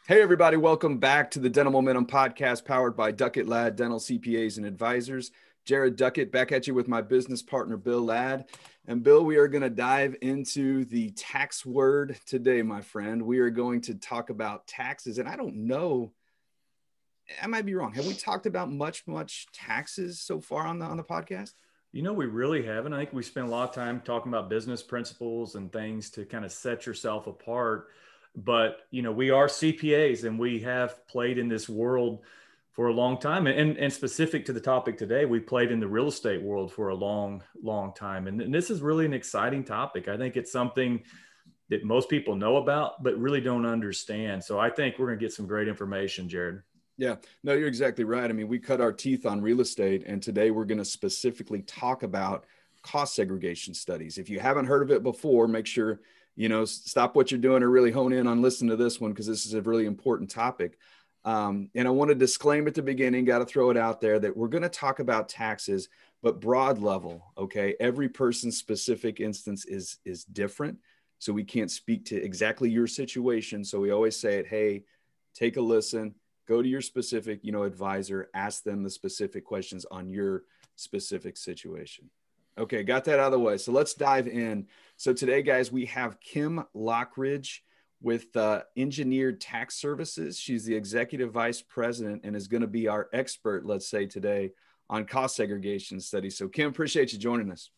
Hey, everybody. Welcome back to the Dental Momentum podcast powered by Duckett Ladd Dental CPAs and Advisors. Jared Duckett back at you with my business partner, Bill Ladd. And Bill, we are going to dive into the tax word today, my friend. We are going to talk about taxes. And I don't know, I might be wrong. Have we talked about much taxes so far on the podcast? We really haven't. I think we spent a lot of time talking about business principles and things to kind of set yourself apart. But, we are CPAs and we have played in this world for a long time. And specific to the topic today, we played in the real estate world for a long time. And this is really an exciting topic. I think it's something that most people know about, but really don't understand. So I think we're going to get some great information, Jared. Yeah, no, you're exactly right. I mean, we cut our teeth on real estate, and today we're going to specifically talk about cost segregation studies. If you haven't heard of it before, make sure, stop what you're doing or really hone in on listening to this one, because this is a really important topic. And I want to disclaim at the beginning, got to throw it out there that we're going to talk about taxes, but broad level, okay? Every person's specific instance is different. So we can't speak to exactly your situation. So we always say it, hey, take a listen. Go to your specific, advisor, ask them the specific questions on your specific situation. Okay, got that out of the way. So let's dive in. So today, guys, we have Kim Lochridge with Engineered Tax Services. She's the executive vice president and is going to be our expert, let's say, today on cost segregation studies. So Kim, appreciate you joining us.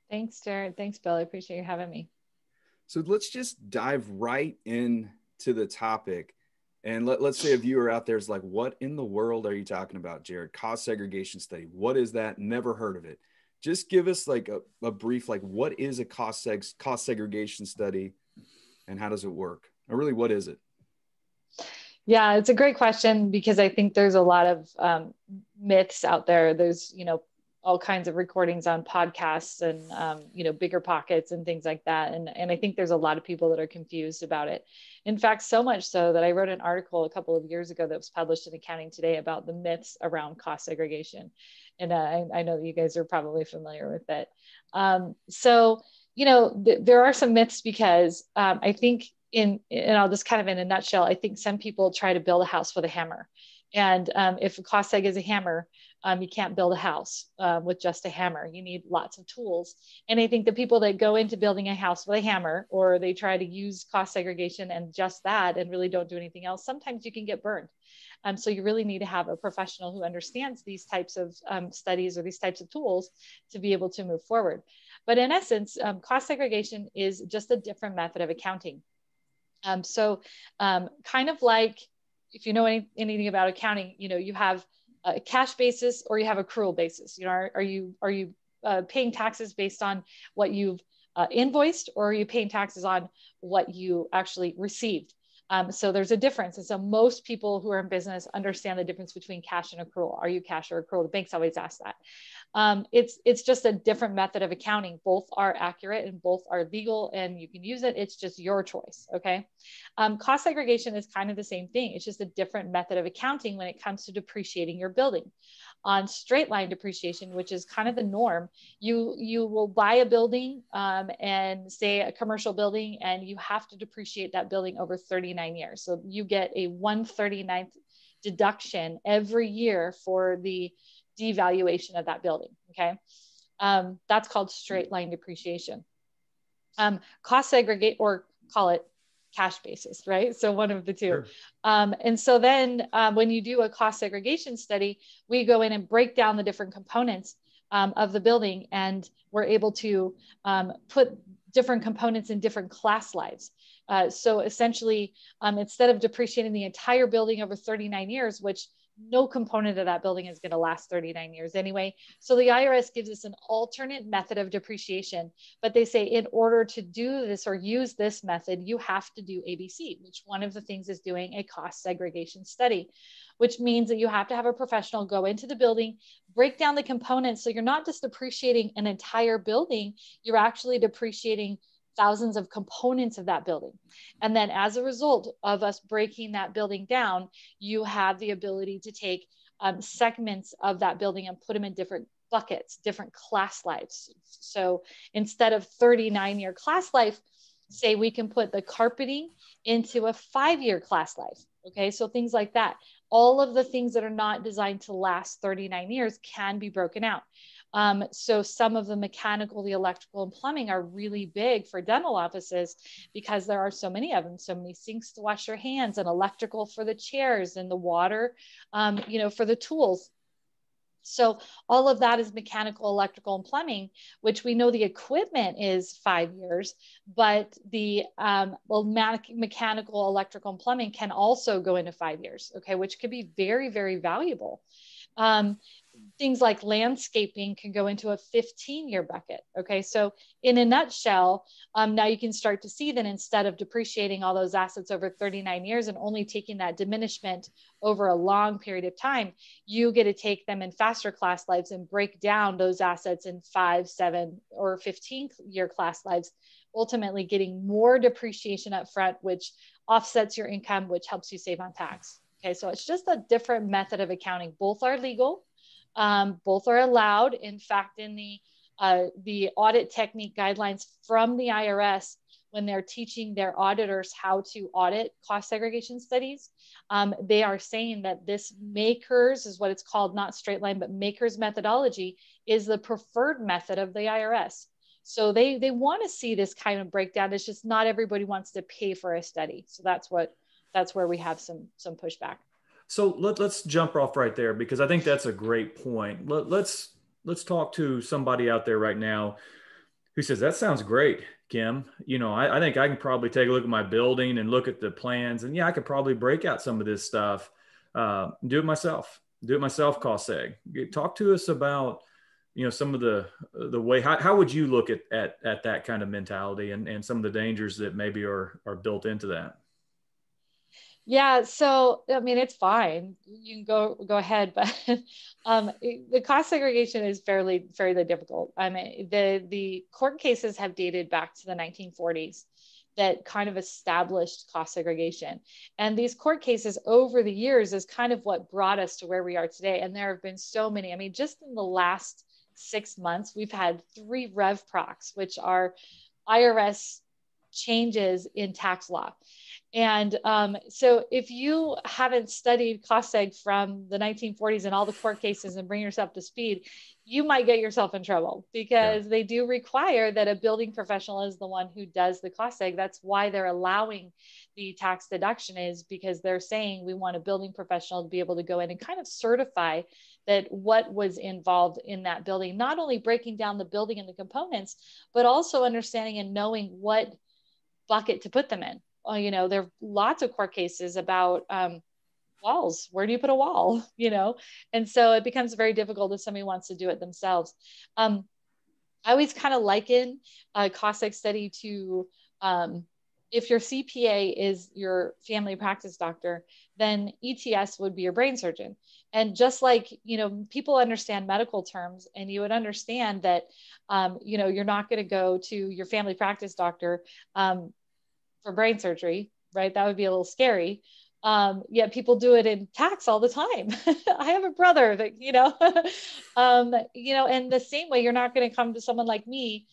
Thanks, Jared. Thanks, Bill. I appreciate you having me. So let's just dive right into the topic. And let's say a viewer out there is like, what in the world are you talking about, Jared? Cost segregation study. What is that? Never heard of it. Just give us like a brief, like what is a cost segregation study and how does it work? Or really, what is it? Yeah, it's a great question because I think there's a lot of myths out there. There's, all kinds of recordings on podcasts and, bigger pockets and things like that. And I think there's a lot of people that are confused about it. In fact, so much so that I wrote an article a couple of years ago that was published in Accounting Today about the myths around cost segregation. And I know that you guys are probably familiar with it. There are some myths because I think and I'll just kind of in a nutshell, I think some people try to build a house with a hammer. And if a cost seg is a hammer, you can't build a house with just a hammer. You need lots of tools. And I think the people that go into building a house with a hammer, or they try to use cost segregation and just that and really don't do anything else, sometimes you can get burned. So you really need to have a professional who understands these types of studies or these types of tools to be able to move forward. But in essence, cost segregation is just a different method of accounting. Kind of like, if you know anything about accounting, you have a cash basis or you have accrual basis. Are you paying taxes based on what you've invoiced, or are you paying taxes on what you actually received? So there's a difference. And so most people who are in business understand the difference between cash and accrual. Are you cash or accrual? The banks always ask that. It's just a different method of accounting. Both are accurate and both are legal and you can use it. It's just your choice. Okay. Cost segregation is kind of the same thing. It's just a different method of accounting when it comes to depreciating your building. On straight line depreciation, which is kind of the norm, you will buy a building and say a commercial building, and you have to depreciate that building over 39 years. So you get a 1/39th deduction every year for the devaluation of that building. Okay. That's called straight line depreciation. Cost segregate, or call it cash basis, right? So one of the two. Sure. And so then when you do a cost segregation study, we go in and break down the different components of the building, and we're able to put different components in different class lives. So essentially, instead of depreciating the entire building over 39 years, which no component of that building is going to last 39 years anyway. So the IRS gives us an alternate method of depreciation, but they say in order to do this or use this method, you have to do ABC, which one of the things is doing a cost segregation study, which means that you have to have a professional go into the building, break down the components. So you're not just depreciating an entire building, you're actually depreciating thousands of components of that building. And then as a result of us breaking that building down, you have the ability to take segments of that building and put them in different buckets, different class lives. So instead of 39-year class life, say we can put the carpeting into a 5-year class life. Okay, so things like that. All of the things that are not designed to last 39 years can be broken out. So some of the mechanical, the electrical, and plumbing are really big for dental offices because there are so many of them, so many sinks to wash your hands, and electrical for the chairs, and the water, for the tools. So all of that is mechanical, electrical, and plumbing, which we know the equipment is 5 years, but the mechanical, electrical, and plumbing can also go into 5 years, okay, which could be very, very valuable. Things like landscaping can go into a 15-year bucket. Okay, so in a nutshell, now you can start to see that instead of depreciating all those assets over 39 years and only taking that diminishment over a long period of time, you get to take them in faster class lives and break down those assets in 5, 7, or 15-year class lives, ultimately getting more depreciation up front, which offsets your income, which helps you save on tax. Okay, so it's just a different method of accounting. Both are legal. Both are allowed. In fact, in the audit technique guidelines from the IRS, when they're teaching their auditors how to audit cost segregation studies, they are saying that this MAKERS is what it's called, not straight line, but MAKERS methodology is the preferred method of the IRS. So they want to see this kind of breakdown. It's just not everybody wants to pay for a study. So that's where we have some pushback. So let's jump off right there, because I think that's a great point. Let's talk to somebody out there right now who says, that sounds great, Kim. I think I can probably take a look at my building and look at the plans, and yeah, I could probably break out some of this stuff, do it myself, cost seg. Talk to us about, some of the way, how would you look at that kind of mentality and some of the dangers that maybe are built into that? Yeah, so I mean, it's fine. You can go ahead, but the cost segregation is fairly difficult. I mean, the court cases have dated back to the 1940s that kind of established cost segregation, and these court cases over the years is kind of what brought us to where we are today. And there have been so many. I mean, just in the last 6 months, we've had 3 rev procs, which are IRS changes in tax law. And so if you haven't studied cost seg from the 1940s and all the court cases and bring yourself to speed, you might get yourself in trouble, because they do require that a building professional is the one who does the cost seg. That's why they're allowing the tax deduction, is because they're saying we want a building professional to be able to go in and kind of certify that what was involved in that building, not only breaking down the building and the components, but also understanding and knowing what bucket to put them in. There are lots of court cases about walls. Where do you put a wall? And so it becomes very difficult if somebody wants to do it themselves. I always kind of liken a cost seg study to if your CPA is your family practice doctor, then ETS would be your brain surgeon. And just like, people understand medical terms, and you would understand that, you're not going to go to your family practice doctor for brain surgery, right? That would be a little scary. Yet people do it in tax all the time. I have a brother that, and the same way, you're not going to come to someone like me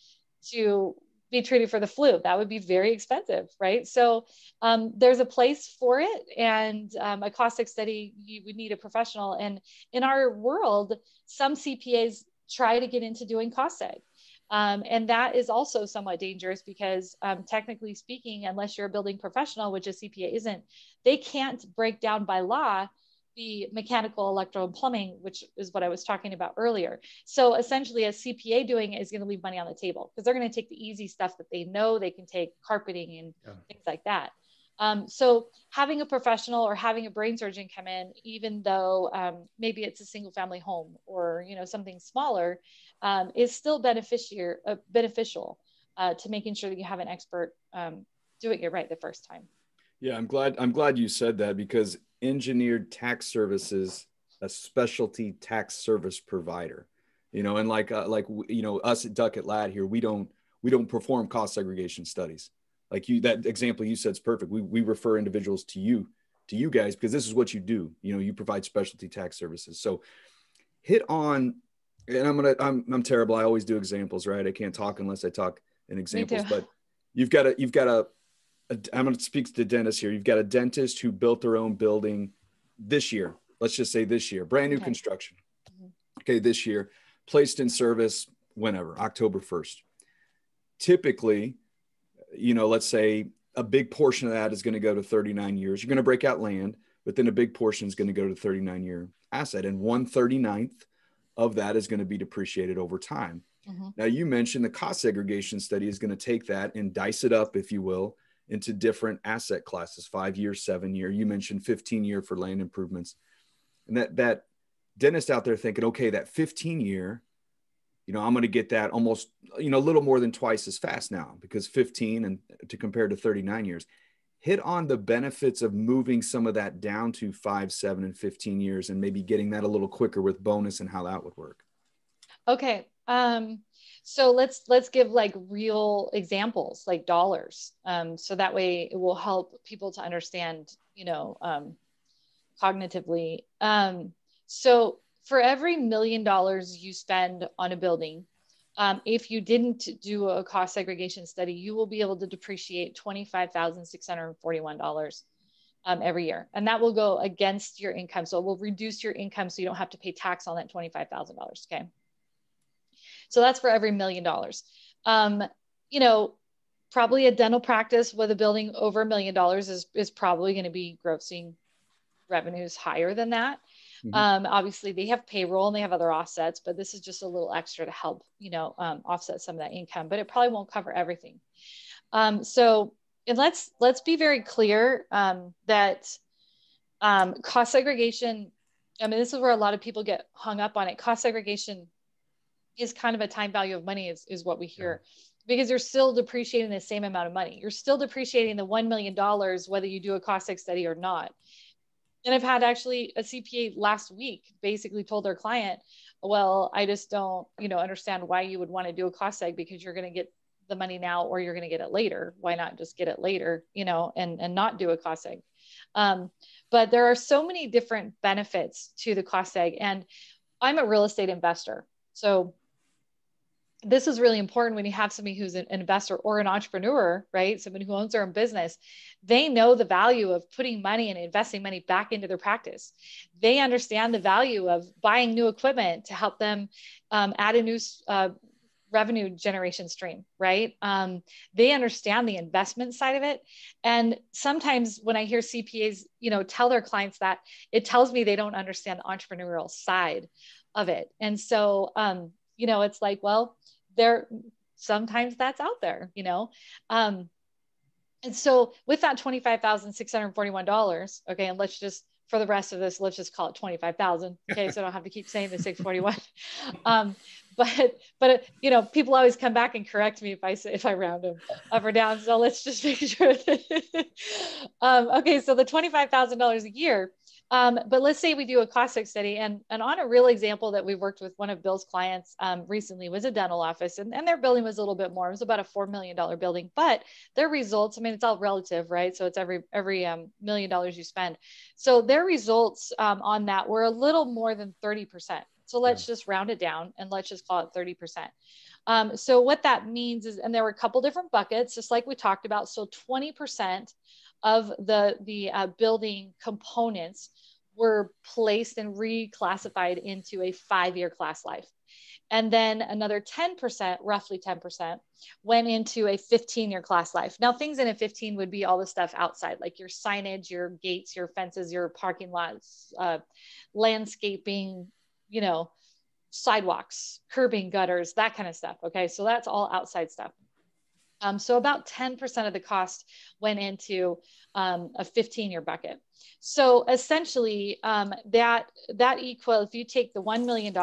to be treated for the flu. That would be very expensive, right? So there's a place for it, and a cost seg study, you would need a professional. And in our world, some CPAs try to get into doing cost seg. And that is also somewhat dangerous, because technically speaking, unless you're a building professional, which a CPA isn't, they can't break down by law the mechanical, electrical, and plumbing, which is what I was talking about earlier. So essentially, a CPA doing it is going to leave money on the table, because they're going to take the easy stuff that they know they can take, carpeting and things like that. So having a professional or having a brain surgeon come in, even though maybe it's a single family home or something smaller, is still beneficial to making sure that you have an expert doing it right the first time. Yeah, I'm glad you said that, because engineered tax services, a specialty tax service provider, and like us at Duck at Lad here, we don't perform cost segregation studies. Like that example you said is perfect. We refer individuals to you guys, because this is what you do. You provide specialty tax services. So hit on, and I'm terrible. I always do examples, right? I can't talk unless I talk in examples, but I'm going to speak to dentists here. You've got a dentist who built their own building this year. Let's just say this year, brand new construction. Okay. This year, placed in service whenever, October 1st. Typically, let's say a big portion of that is going to go to 39 years. You're going to break out land, but then a big portion is going to go to 39-year asset. And 1/39 of that is going to be depreciated over time. Now, you mentioned the cost segregation study is going to take that and dice it up, if you will, into different asset classes, 5-year, 7-year. You mentioned 15-year for land improvements. And that dentist out there thinking, okay, that 15-year, I'm going to get that almost, a little more than twice as fast now, because 15 and to compare to 39 years. Hit on the benefits of moving some of that down to 5, 7, and 15 years, and maybe getting that a little quicker with bonus and how that would work. Okay. So let's give like real examples, like dollars. So that way it will help people to understand, cognitively. So for every $1 million you spend on a building, if you didn't do a cost segregation study, you will be able to depreciate $25,641 every year. And that will go against your income. So it will reduce your income so you don't have to pay tax on that $25,000. Okay. So that's for every $1 million. Probably a dental practice with a building over $1 million is probably going to be grossing revenues higher than that. Obviously they have payroll and they have other offsets, but this is just a little extra to help, offset some of that income, but it probably won't cover everything. And let's be very clear that cost segregation, this is where a lot of people get hung up on it. Cost segregation is kind of a time value of money is what we hear, because you're still depreciating the same amount of money. You're still depreciating the $1 million, whether you do a cost seg study or not. And I've had actually a CPA last week basically told their client, well, I just don't, understand why you would want to do a cost seg, because you're going to get the money now or you're going to get it later. Why not just get it later, and not do a cost seg? But there are so many different benefits to the cost seg. And I'm a real estate investor. So this is really important when you have somebody who's an investor or an entrepreneur, right? Somebody who owns their own business. They know the value of putting money and investing money back into their practice. They understand the value of buying new equipment to help them add a new revenue generation stream, right? They understand the investment side of it. And sometimes when I hear CPAs, tell their clients that, it tells me they don't understand the entrepreneurial side of it. And so, it's like, well, sometimes that's out there, and so with that $25,641, okay, and let's just, for the rest of this, let's just call it 25,000. Okay. So I don't have to keep saying the 641. But people always come back and correct me if I round them up or down. So let's just make sure that, okay. So the $25,000 a year. But let's say we do a cost seg study, and on a real example that we worked with one of Bill's clients recently was a dental office, and their building was a little bit more. It was about a $4 million building, but their results, it's all relative, right? So it's every $1 million you spend. So their results on that were a little more than 30%. So let's just round it down and let's just call it 30%. So what that means is, and there were a couple different buckets, just like we talked about. So 20% of the building components were placed and reclassified into a 5-year class life. And then another 10%, roughly 10%, went into a 15-year class life. Now, things in a 15 would be all the stuff outside, like your signage, your gates, your fences, your parking lots, landscaping, sidewalks, curbing, gutters, that kind of stuff. Okay. So that's all outside stuff. So about 10% of the cost went into a 15-year bucket. So essentially that equal, if you take the $1 million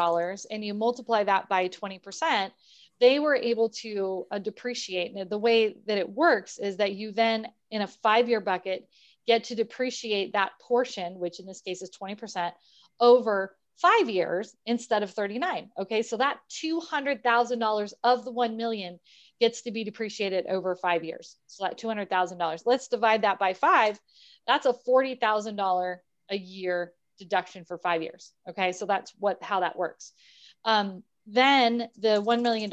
and you multiply that by 20%, they were able to depreciate. And the way that it works is that you then in a 5-year bucket get to depreciate that portion, which in this case is 20%, over 5 years instead of 39. Okay. So that $200,000 of the 1 million gets to be depreciated over 5 years. So that $200,000, let's divide that by 5. That's a $40,000 a year deduction for 5 years. Okay. So that's how that works. Then the $1 million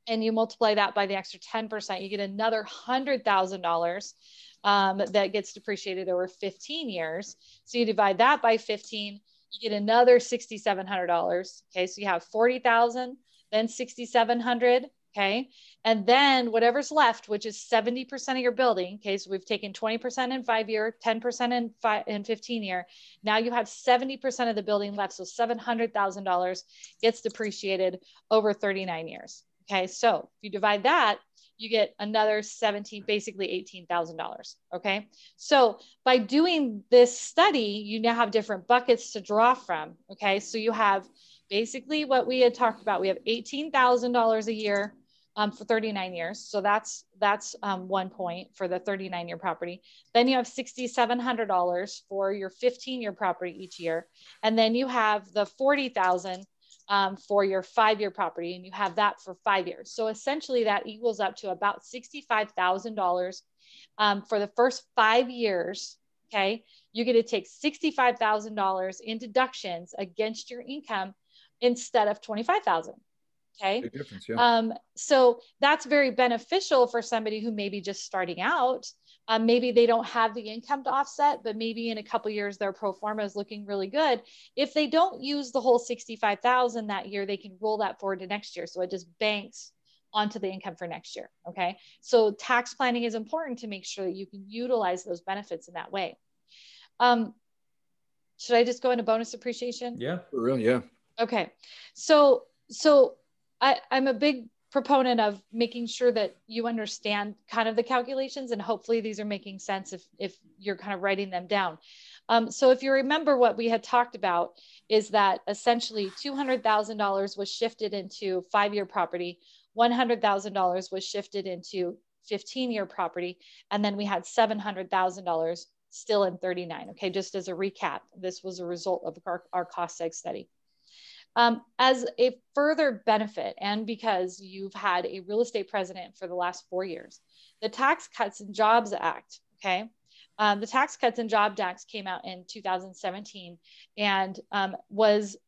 and you multiply that by the extra 10%, you get another $100,000 that gets depreciated over 15 years. So you divide that by 15, you get another $6,700. Okay, so you have 40,000, then 6,700. Okay, and then whatever's left, which is 70% of your building. Okay, so we've taken 20% in 5-year, 10% in 15-year. Now you have 70% of the building left, so $700,000 gets depreciated over 39 years. Okay, so if you divide that, you get another 17, basically $18,000. Okay, so by doing this study, you now have different buckets to draw from. Okay, so you have basically what we had talked about. We have $18,000 a year for 39 years. So that's 1 point for the 39-year property. Then you have $6,700 for your 15-year property each year. And then you have the $40,000 for your 5-year property, and you have that for 5 years. So essentially that equals up to about $65,000 for the first 5 years. Okay, you get to take $65,000 in deductions against your income instead of $25,000. Okay. Big difference, yeah. So that's very beneficial for somebody who may be just starting out. Maybe they don't have the income to offset, but maybe in a couple of years, their pro forma is looking really good. If they don't use the whole 65,000 that year, they can roll that forward to next year. So it just banks onto the income for next year. Okay. So tax planning is important to make sure that you can utilize those benefits in that way. Should I just go into bonus depreciation? Yeah. For real, yeah. Okay. So I'm a big proponent of making sure that you understand kind of the calculations, and hopefully these are making sense if you're kind of writing them down. So if you remember, what we had talked about is that essentially $200,000 was shifted into 5-year property, $100,000 was shifted into 15-year property, and then we had $700,000 still in 39. Okay, just as a recap, this was a result of our cost seg study. As a further benefit, and because you've had a real estate president for the last 4 years, the Tax Cuts and Jobs Act, okay? The Tax Cuts and Jobs Act came out in 2017 and was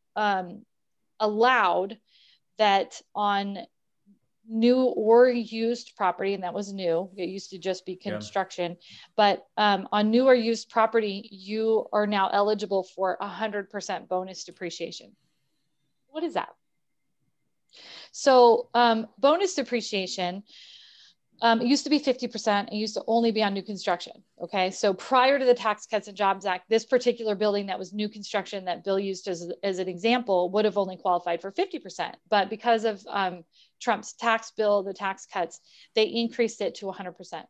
allowed that on new or used property, and that was new, it used to just be construction, but on new or used property, you are now eligible for 100% bonus depreciation. What is that? So bonus depreciation used to be 50%. It used to only be on new construction. Okay. So prior to the Tax Cuts and Jobs Act, this particular building that was new construction that Bill used as an example would have only qualified for 50%. But because of Trump's tax bill, the tax cuts, they increased it to 100%.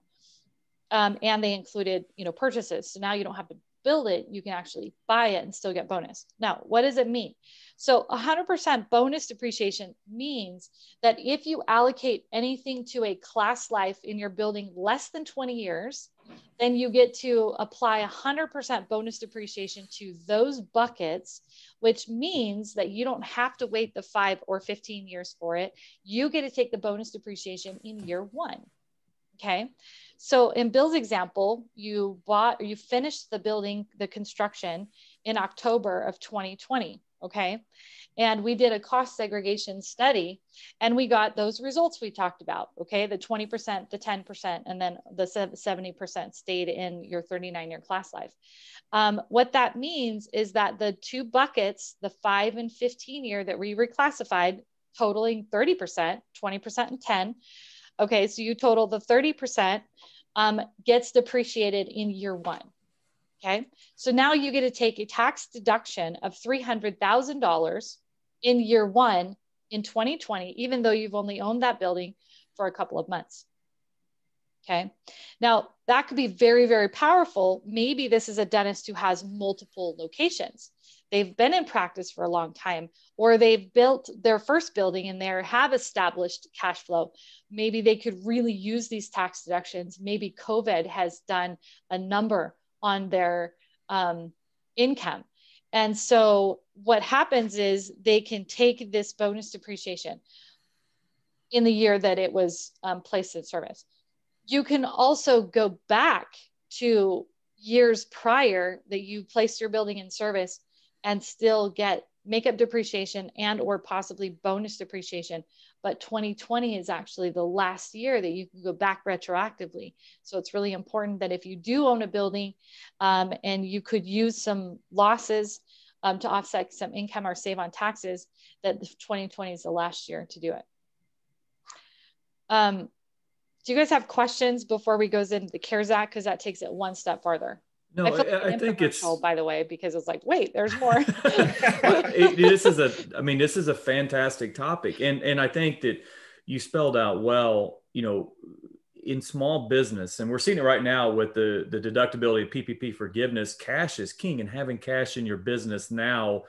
And they included, purchases. So now you don't have to build it, you can actually buy it and still get bonus. Now, what does it mean? So 100% bonus depreciation means that if you allocate anything to a class life in your building less than 20 years, then you get to apply 100% bonus depreciation to those buckets, which means that you don't have to wait the 5 or 15 years for it. You get to take the bonus depreciation in year 1. Okay. So in Bill's example, you finished the building, the construction in October of 2020. Okay. And we did a cost segregation study and we got those results we talked about. Okay. The 20%, the 10%, and then the 70% stayed in your 39-year class life. What that means is that the 2 buckets, the 5 and 15 year that we reclassified, totaling 30%, 20% and 10. Okay, so you total the 30% gets depreciated in year 1. Okay, so now you get to take a tax deduction of $300,000 in year 1 in 2020, even though you've only owned that building for a couple of months. Okay, now that could be very, very powerful. Maybe this is a dentist who has multiple locations. They've been in practice for a long time, or they've built their first building and they have established cash flow. Maybe they could really use these tax deductions. Maybe COVID has done a number on their income. And so what happens is they can take this bonus depreciation in the year that it was placed in service. You can also go back to years prior that you placed your building in service and still get makeup depreciation and or possibly bonus depreciation. But 2020 is actually the last year that you can go back retroactively. So it's really important that if you do own a building and you could use some losses to offset some income or save on taxes, that 2020 is the last year to do it. Do you guys have questions before we goes into the CARES Act? Because that takes it one step farther. No, I think it's, by the way, because it's like, wait, there's more. This is a fantastic topic. And I think that you spelled out well, you know, in small business, and we're seeing it right now with the deductibility of PPP forgiveness, cash is king, and having cash in your business now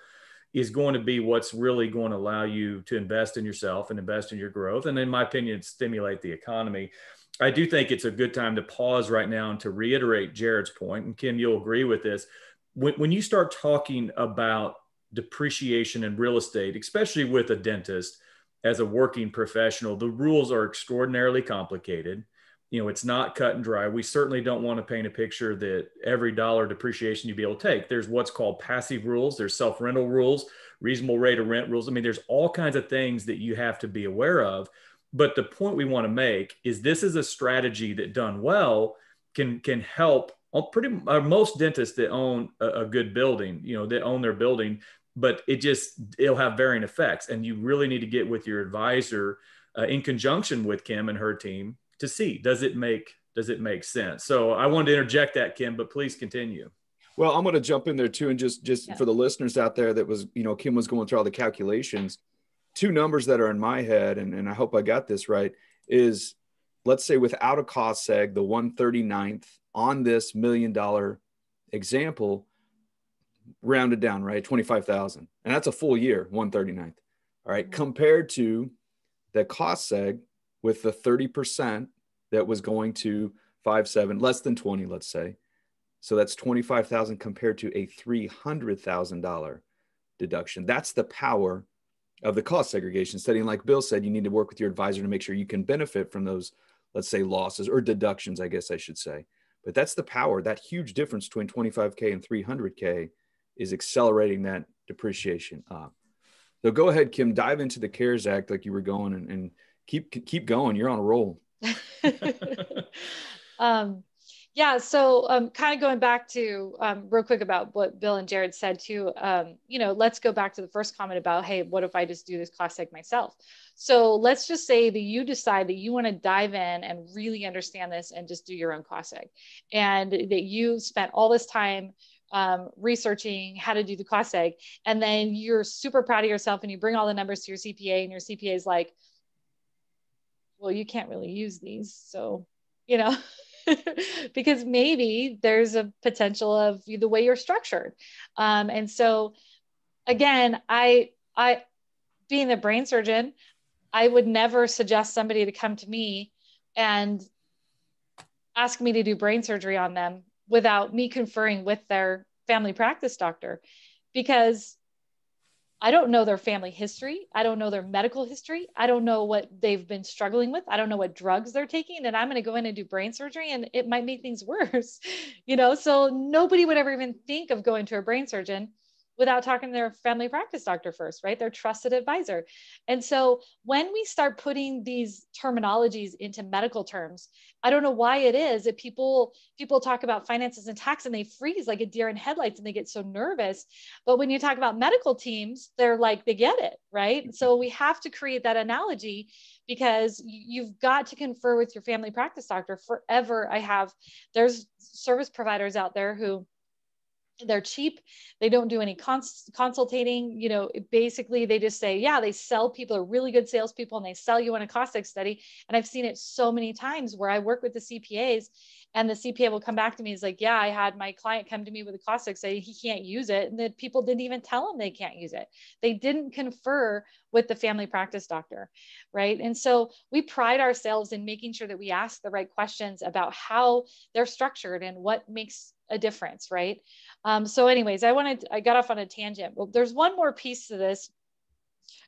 is going to be what's really going to allow you to invest in yourself and invest in your growth. And in my opinion, stimulate the economy. I do think it's a good time to pause right now and to reiterate Jared's point, and Kim, you'll agree with this. When you start talking about depreciation in real estate, especially with a dentist as a working professional, the rules are extraordinarily complicated. You know, it's not cut and dry. We certainly don't want to paint a picture that every dollar depreciation you'd be able to take. There's what's called passive rules. There's self-rental rules, reasonable rate of rent rules. I mean, there's all kinds of things that you have to be aware of. But the point we want to make is this is a strategy that done well can help most dentists that own a good building, you know, that own their building, but it'll have varying effects. And you really need to get with your advisor in conjunction with Kim and her team to see, does it make sense? So I wanted to interject that, Kim, but please continue. Well, I'm going to jump in there too. And just for the listeners out there that was, you know, Kim was going through all the calculations. Two numbers that are in my head, and I hope I got this right, is let's say without a cost seg, the 139th on this $1 million example, rounded down, right? 25,000. And that's a full year, 139th. All right. Compared to the cost seg with the 30% that was going to 5.7, less than 20, let's say. So that's 25,000 compared to a $300,000 deduction. That's the power of the cost segregation study. And like Bill said, you need to work with your advisor to make sure you can benefit from those, let's say, losses or deductions, I guess I should say. But that's the power. That huge difference between 25K and 300K is accelerating that depreciation up. So go ahead, Kim, dive into the CARES Act like you were going, and keep going. You're on a roll. Yeah. So kind of going back to real quick about what Bill and Jared said too, you know, let's go back to the first comment about, hey, what if I just do this cost seg myself? So let's just say that you decide that you want to dive in and really understand this and just do your own cost seg, and that you spent all this time researching how to do the cost seg, and then you're super proud of yourself and you bring all the numbers to your CPA, and your CPA is like, well, you can't really use these. So, you know, because maybe there's a potential of the way you're structured. And so again, I being a brain surgeon, I would never suggest somebody to come to me and ask me to do brain surgery on them without me conferring with their family practice doctor, because I don't know their family history. I don't know their medical history. I don't know what they've been struggling with. I don't know what drugs they're taking. And I'm going to go in and do brain surgery, and it might make things worse, you know? So nobody would ever even think of going to a brain surgeon without talking to their family practice doctor first, right? Their trusted advisor. And so when we start putting these terminologies into medical terms, I don't know why it is that people talk about finances and tax and they freeze like a deer in headlights and they get so nervous. But when you talk about medical teams, they're like, they get it, right? So we have to create that analogy, because you've got to confer with your family practice doctor forever. There's service providers out there who, they're cheap. They don't do any consultating. You know, basically they just say, yeah, they sell people, are really good salespeople, and they sell you on a cost seg study. And I've seen it so many times where I work with the CPAs, and the CPA will come back to me. He's like, yeah, I had my client come to me with a cost seg study. He can't use it. And the people didn't even tell him they can't use it. They didn't confer with the family practice doctor, right? And so we pride ourselves in making sure that we ask the right questions about how they're structured and what makes a difference, right? So anyways, I got off on a tangent. Well, there's one more piece to this,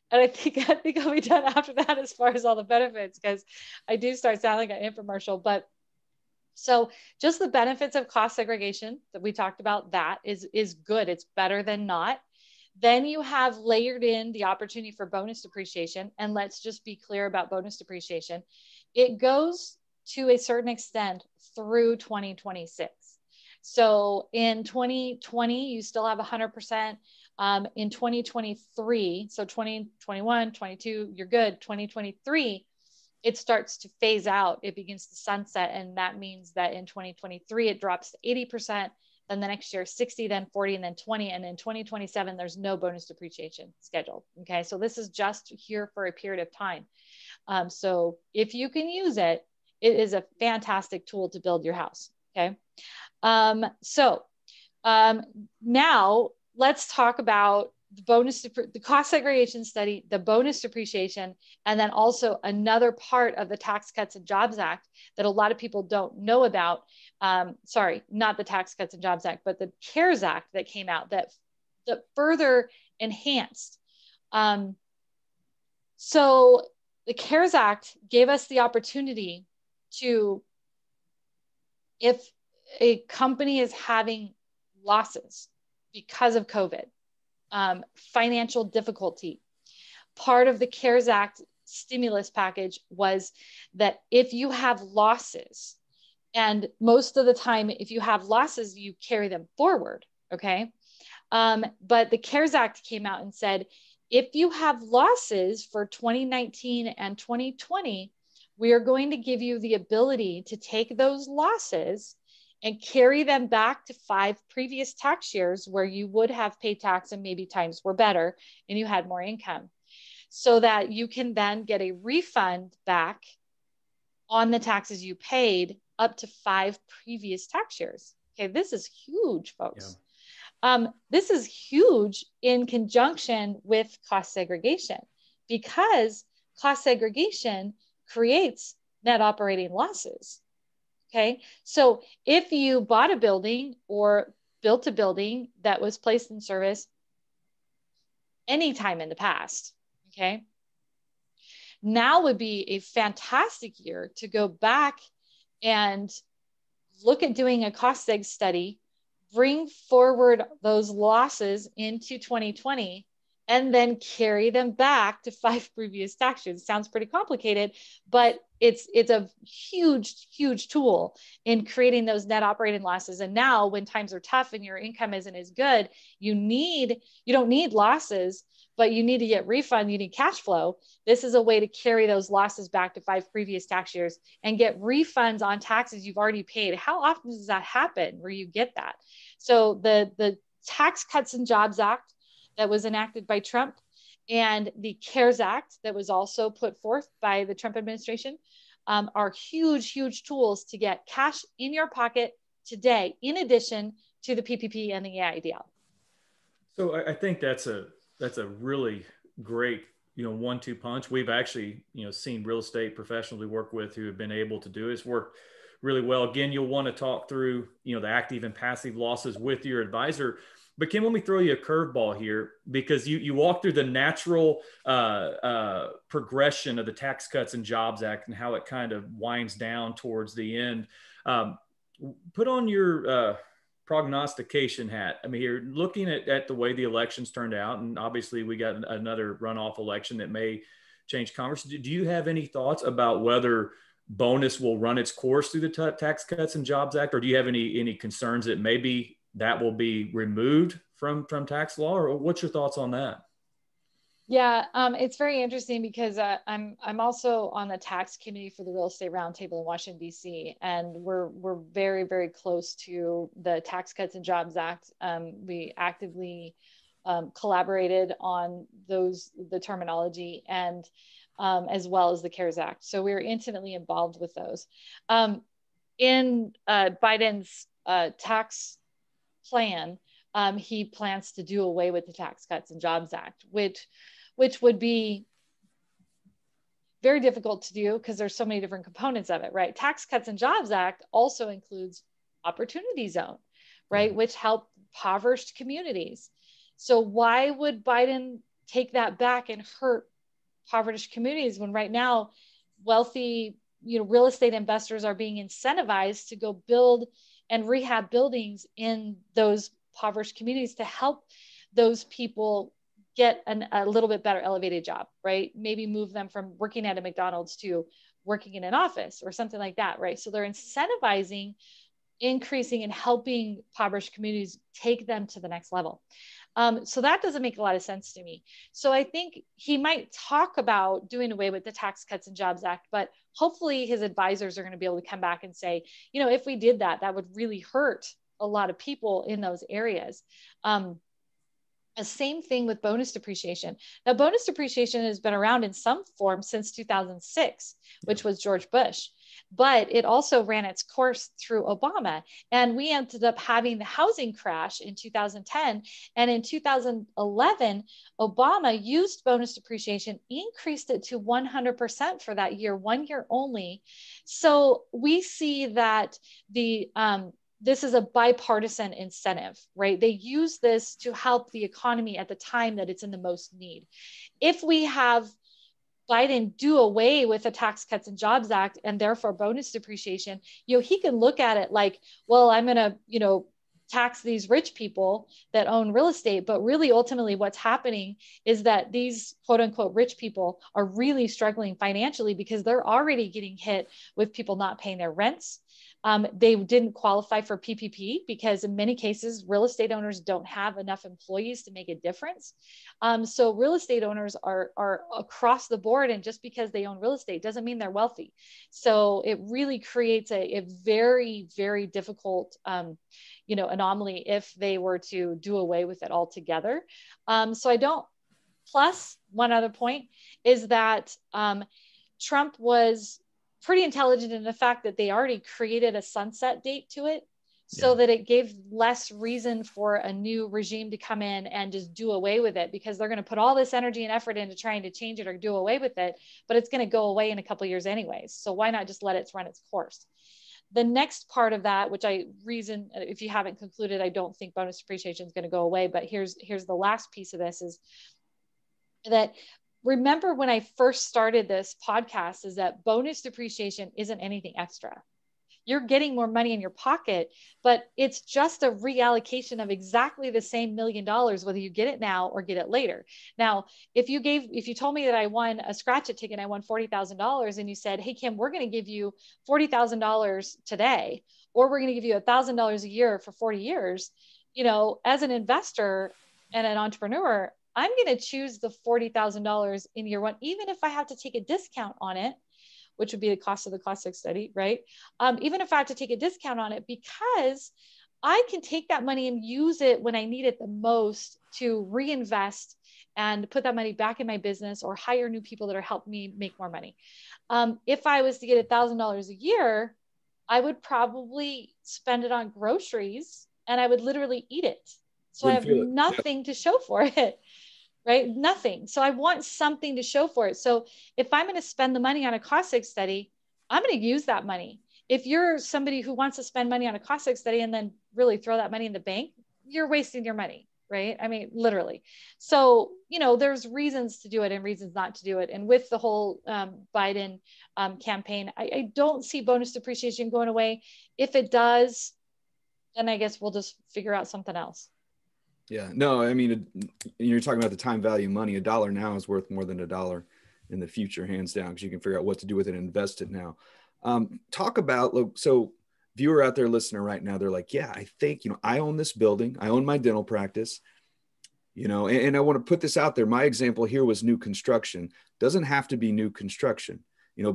and I think I'll be done after that as far as all the benefits, because I do start sounding like an infomercial. But so just the benefits of cost segregation that we talked about, that is good. It's better than not. Then you have layered in the opportunity for bonus depreciation. And let's just be clear about bonus depreciation. It goes to a certain extent through 2026. So in 2020, you still have 100%. In 2023, so 2021, 22, you're good. 2023, it starts to phase out. It begins to sunset. And that means that in 2023, it drops to 80%. Then the next year, 60, then 40, and then 20. And in 2027, there's no bonus depreciation scheduled. Okay. So this is just here for a period of time. So if you can use it, it is a fantastic tool to build your house. Okay. Now let's talk about the cost segregation study, the bonus depreciation, and then also another part of the Tax Cuts and Jobs Act that a lot of people don't know about. Sorry, not the Tax Cuts and Jobs Act, but the CARES Act that came out that further enhanced. So the CARES Act gave us the opportunity to, if a company is having losses because of COVID, financial difficulty, part of the CARES Act stimulus package was that if you have losses, and most of the time, if you have losses, you carry them forward, okay? But the CARES Act came out and said, if you have losses for 2019 and 2020, we are going to give you the ability to take those losses and carry them back to 5 previous tax years where you would have paid tax and maybe times were better and you had more income, so that you can then get a refund back on the taxes you paid up to 5 previous tax years. Okay, this is huge, folks. Yeah. This is huge in conjunction with cost segregation, because cost segregation creates net operating losses. Okay, so if you bought a building or built a building that was placed in service anytime in the past, okay, now would be a fantastic year to go back and look at doing a cost seg study, bring forward those losses into 2020, and then carry them back to 5 previous tax years. It sounds pretty complicated, but it's a huge tool in creating those net operating losses. And now when times are tough and your income isn't as good, you don't need losses, but you need to get refund, you need cash flow. This is a way to carry those losses back to 5 previous tax years and get refunds on taxes you've already paid. How often does that happen where you get that? So the Tax Cuts and Jobs Act that was enacted by Trump, and the CARES Act that was also put forth by the Trump administration, are huge tools to get cash in your pocket today, in addition to the PPP and the EIDL. So I think that's a really great, 1-2 punch. We've actually, seen real estate professionals we work with who have been able to do it. It's worked really well. Again, you'll want to talk through, the active and passive losses with your advisor. But Kim, let me throw you a curveball here, because you walk through the natural progression of the Tax Cuts and Jobs Act and how it kind of winds down towards the end. Put on your prognostication hat. I mean, you're looking at the way the elections turned out, and obviously we got another runoff election that may change Congress. Do you have any thoughts about whether bonus will run its course through the Tax Cuts and Jobs Act, or do you have any concerns that maybe that will be removed from tax law, or what's your thoughts on that? Yeah, it's very interesting because I'm also on the tax committee for the Real Estate Roundtable in Washington, D.C., and we're very close to the Tax Cuts and Jobs Act. We actively collaborated on the terminology, and as well as the CARES Act. So we're intimately involved with those. In Biden's tax plan, he plans to do away with the Tax Cuts and Jobs Act, which would be very difficult to do because there's so many different components of it, right? Tax Cuts and Jobs Act also includes Opportunity Zone, right? Which help impoverished communities. So why would Biden take that back and hurt impoverished communities when right now wealthy, real estate investors are being incentivized to go build and rehab buildings in those impoverished communities to help those people get a little bit better elevated job, right? Maybe move them from working at a McDonald's to working in an office or something like that, right? So they're incentivizing, increasing, and helping impoverished communities take them to the next level. So that doesn't make a lot of sense to me. So I think he might talk about doing away with the Tax Cuts and Jobs Act, but hopefully his advisors are going to be able to come back and say, you know, if we did that, that would really hurt a lot of people in those areas. The same thing with bonus depreciation. Now, bonus depreciation has been around in some form since 2006, which was George Bush, but it also ran its course through Obama. And we ended up having the housing crash in 2010. And in 2011, Obama used bonus depreciation, increased it to 100% for that year, 1 year only. So we see that this is a bipartisan incentive, right? They use this to help the economy at the time that it's in the most need. If we have Biden do away with the Tax Cuts and Jobs Act and therefore bonus depreciation, you know, he can look at it like, well, I'm going to, you know, tax these rich people that own real estate. But really, ultimately, what's happening is that these quote unquote rich people are really struggling financially because they're already getting hit with people not paying their rents. They didn't qualify for PPP because in many cases, real estate owners don't have enough employees to make a difference. So real estate owners are across the board, and just because they own real estate doesn't mean they're wealthy. So it really creates a very, very difficult, anomaly if they were to do away with it altogether. Plus, one other point is that Trump was pretty intelligent in the fact that they already created a sunset date to it so that it gave less reason for a new regime to come in and just do away with it, because they're going to put all this energy and effort into trying to change it or do away with it, but it's going to go away in a couple of years anyways. So why not just let it run its course? The next part of that, which if you haven't concluded, I don't think bonus depreciation is going to go away, but here's the last piece of this is that remember when I first started this podcast is that bonus depreciation isn't anything extra. You're getting more money in your pocket, but it's just a reallocation of exactly the same $1 million, whether you get it now or get it later. Now, if you told me that I won a scratch it ticket, I won $40,000, and you said, hey, Kim, we're going to give you $40,000 today, or we're going to give you $1,000 a year for 40 years, as an investor and an entrepreneur, I'm going to choose the $40,000 in year one, even if I have to take a discount on it, which would be the cost of the cost seg study, right? Even if I have to take a discount on it, because I can take that money and use it when I need it the most to reinvest and put that money back in my business or hire new people that are helping me make more money. If I was to get $1,000 a year, I would probably spend it on groceries and I would literally eat it. So I have nothing to show for it. Right? Nothing. So I want something to show for it. So if I'm going to spend the money on a cost seg study, I'm going to use that money. If you're somebody who wants to spend money on a cost seg study and then really throw that money in the bank, you're wasting your money, right? I mean, literally. So, there's reasons to do it and reasons not to do it. And with the whole Biden campaign, I don't see bonus depreciation going away. If it does, then I guess we'll just figure out something else. Yeah, no, I mean, you're talking about the time value money. $1 now is worth more than $1 in the future, hands down, because you can figure out what to do with it and invest it now. Talk about, so viewer out there listening right now, they're like, yeah, I think, I own this building. I own my dental practice, and I want to put this out there. My example here was new construction. Doesn't have to be new construction.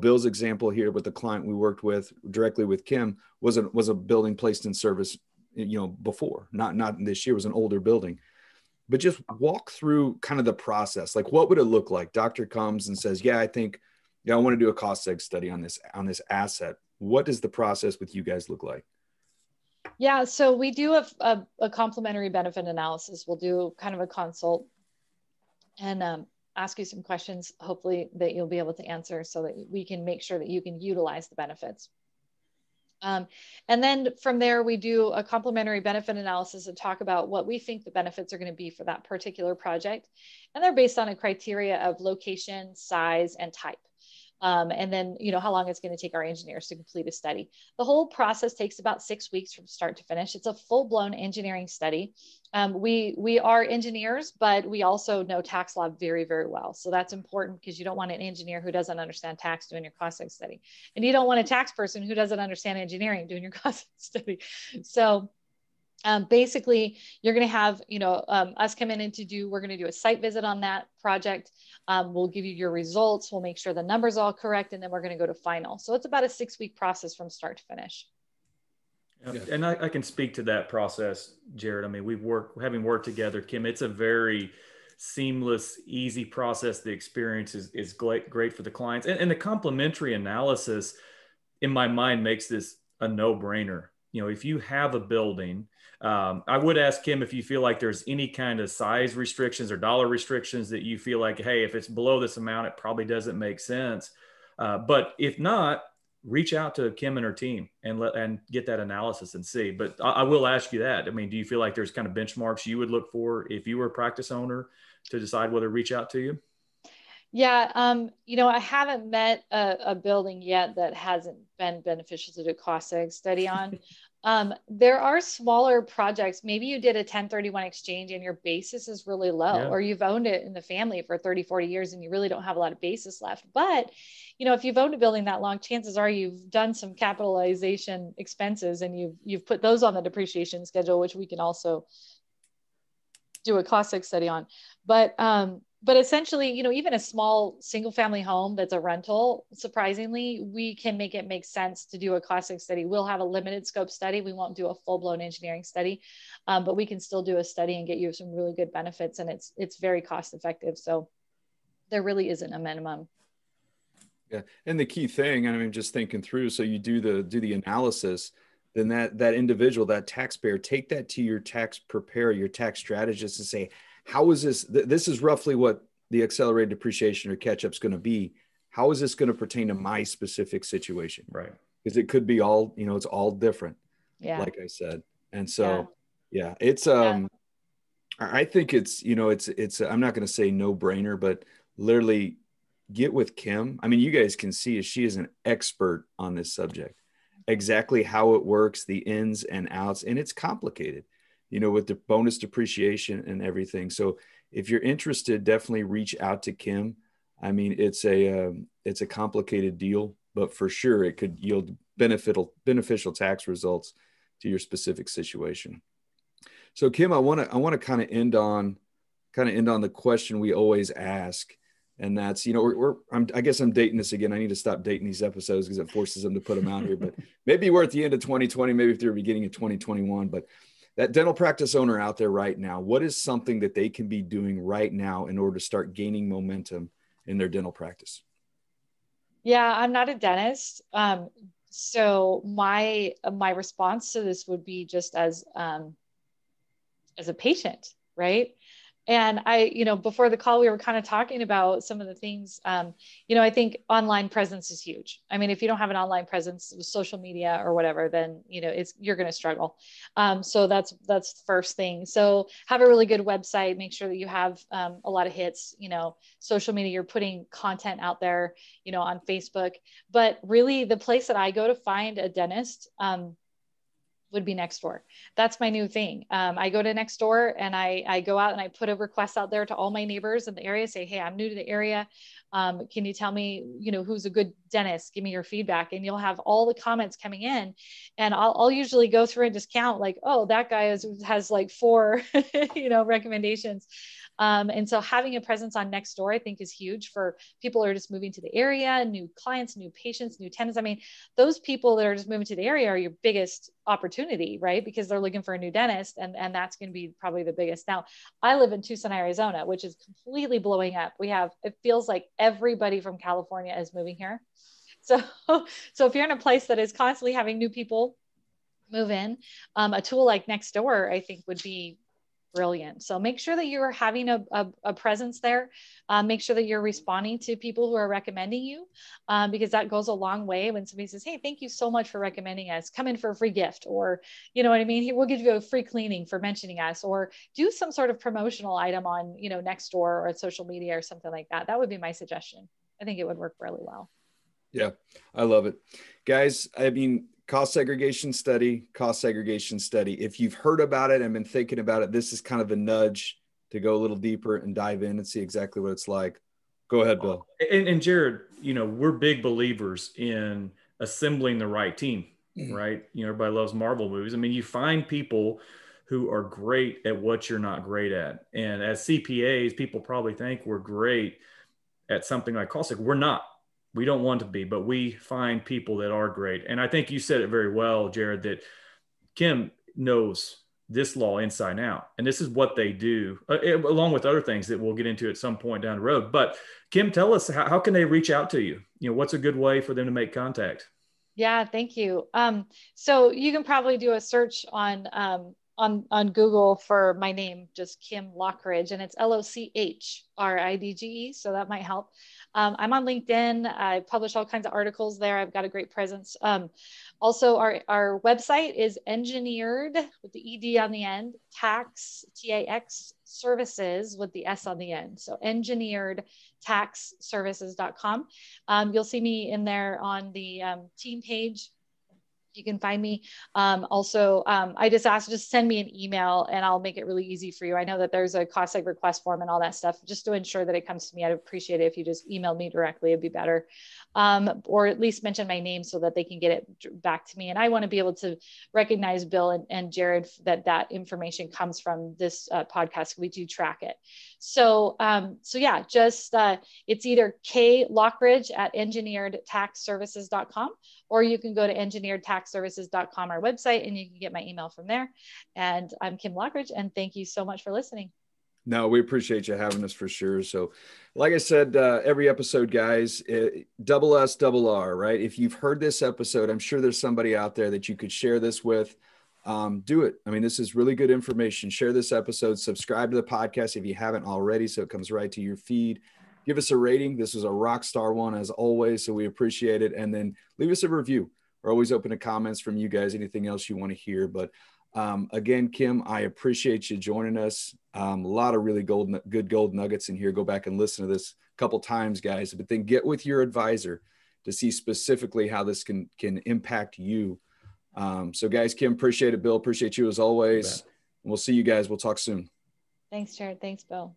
Bill's example here with the client we worked with directly with Kim was a building placed in service before, not this year, was an older building. But just walk through kind of the process. Like, what would it look like? Doctor comes and says, yeah, I think, I want to do a cost seg study on this asset. What does the process with you guys look like? Yeah, so we do a complementary benefit analysis. We'll do kind of a consult and ask you some questions, hopefully that you'll be able to answer so that we can make sure that you can utilize the benefits. And then from there, we do a complementary benefit analysis and talk about what we think the benefits are going to be for that particular project. And they're based on a criteria of location, size, and type. and then, how long it's going to take our engineers to complete a study. The whole process takes about 6 weeks from start to finish. It's a full-blown engineering study. We are engineers, but we also know tax law very, very well. So that's important, because you don't want an engineer who doesn't understand tax doing your cost seg study. And you don't want a tax person who doesn't understand engineering doing your cost seg study. So basically, you're going to have, us come in we're going to do a site visit on that project. We'll give you your results. We'll make sure the numbers are all correct. And then we're going to go to final. So it's about a 6-week process from start to finish. Yeah. And I can speak to that process, Jared. I mean, having worked together, Kim, it's a very seamless, easy process. The experience is great for the clients, and the complementary analysis in my mind makes this a no-brainer. If you have a building, I would ask Kim if you feel like there's any kind of size restrictions or dollar restrictions that you feel like, hey, if it's below this amount, it probably doesn't make sense. But if not, reach out to Kim and her team and get that analysis and see. But I will ask you that. I mean, do you feel like there's kind of benchmarks you would look for if you were a practice owner to decide whether to reach out to you? Yeah. I haven't met a building yet that hasn't been beneficial to do a cost seg study on. There are smaller projects. Maybe you did a 1031 exchange and your basis is really low, or you've owned it in the family for 30, 40 years and you really don't have a lot of basis left. But, if you've owned a building that long, chances are you've done some capitalization expenses and you've put those on the depreciation schedule, which we can also do a cost seg study on. But essentially, even a small single family home that's a rental, surprisingly, we can make it make sense to do a cost seg study. We'll have a limited scope study. We won't do a full-blown engineering study, but we can still do a study and get you some really good benefits. And it's very cost effective. So there really isn't a minimum. Yeah. And the key thing, and I'm just thinking through, so you do the analysis, then that individual, that taxpayer, take that to your tax preparer, your tax strategist, and say, how is this? This is roughly what the accelerated depreciation or catch up is going to be. How is this going to pertain to my specific situation? Right. Because it could be all, it's all different. Yeah. Like I said. And so, yeah, it's, I think it's, I'm not going to say no brainer, but literally get with Kim. I mean, you guys can see she is an expert on this subject, exactly how it works, the ins and outs, and it's complicated, with the bonus depreciation and everything. So if you're interested, definitely reach out to Kim. I mean, it's a complicated deal, but for sure it could yield beneficial tax results to your specific situation. So Kim, I want to kind of end on the question we always ask. And that's, I guess I'm dating this again. I need to stop dating these episodes because it forces them to put them out here, but maybe we're at the end of 2020, maybe if they're beginning of 2021, but that dental practice owner out there right now, what is something that they can be doing right now in order to start gaining momentum in their dental practice? Yeah, I'm not a dentist. So my response to this would be just as a patient, right? And before the call, we were kind of talking about some of the things, I think online presence is huge. I mean, if you don't have an online presence with social media or whatever, then, you're going to struggle. So that's the first thing. So have a really good website, make sure that you have a lot of hits, social media, you're putting content out there, on Facebook, but really the place that I go to find a dentist, would be Nextdoor. That's my new thing. I go to Nextdoor and I go out and I put a request out there to all my neighbors in the area, say, hey, I'm new to the area. Can you tell me, who's a good dentist? Give me your feedback. And you'll have all the comments coming in. And I'll usually go through and just count like, oh, that guy has like 4, recommendations. And so having a presence on Nextdoor, I think, is huge for people who are just moving to the area, new clients, new patients, new tenants. I mean, those people that are just moving to the area are your biggest opportunity, right? Because they're looking for a new dentist, and that's going to be probably the biggest. Now, I live in Tucson, Arizona, which is completely blowing up. It feels like everybody from California is moving here. So if you're in a place that is constantly having new people move in, a tool like Nextdoor, I think, would be brilliant. So make sure that you're having a presence there. Make sure that you're responding to people who are recommending you, because that goes a long way when somebody says, hey, thank you so much for recommending us. Come in for a free gift, or, you know what I mean? We'll give you a free cleaning for mentioning us, or do some sort of promotional item on, Nextdoor or social media or something like that. That would be my suggestion. I think it would work really well. Yeah, I love it. Guys, I mean, cost segregation study. If you've heard about it and been thinking about it, this is kind of a nudge to go a little deeper and dive in and see exactly what it's like. Go ahead, Bill. And Jared, we're big believers in assembling the right team, right? Everybody loves Marvel movies. I mean, you find people who are great at what you're not great at. And as CPAs, people probably think we're great at something like cost. We're not. We don't want to be, but we find people that are great. And I think you said it very well, Jared, that Kim knows this law inside out, and this is what they do, along with other things that we'll get into at some point down the road. But Kim, tell us, how can they reach out to you? What's a good way for them to make contact? Yeah, thank you. So you can probably do a search on Google for my name, just Kim Lochridge, and it's Lochridge. So that might help. I'm on LinkedIn. I publish all kinds of articles there. I've got a great presence. Also, our website is engineered with the ED on the end, tax services with the S on the end. So engineeredtaxservices.com. You'll see me in there on the team page. You can find me. I just ask, just send me an email and I'll make it really easy for you. I know that there's a cost seg request form and all that stuff, just to ensure that it comes to me. I'd appreciate it if you just email me directly, it'd be better. Or at least mention my name so that they can get it back to me. And I want to be able to recognize Bill and Jared that information comes from this podcast. We do track it. So yeah, just it's either K Lochridge at engineeredtaxservices.com, or you can go to engineeredtaxservices.com, our website, and you can get my email from there. And I'm Kim Lochridge, and thank you so much for listening. No, we appreciate you having us for sure. So like I said, every episode, guys, double S, double R, right? If you've heard this episode, I'm sure there's somebody out there that you could share this with. Do it. I mean, this is really good information. Share this episode, subscribe to the podcast if you haven't already, so it comes right to your feed. Give us a rating. This was a rock star one as always, so we appreciate it. And then leave us a review. We're always open to comments from you guys, anything else you want to hear. But again, Kim, I appreciate you joining us. A lot of really good gold nuggets in here. Go back and listen to this a couple times, guys, but then get with your advisor to see specifically how this can impact you. So guys, Kim, appreciate it. Bill, appreciate you as always. We'll see you guys. We'll talk soon. Thanks, Jared. Thanks, Bill.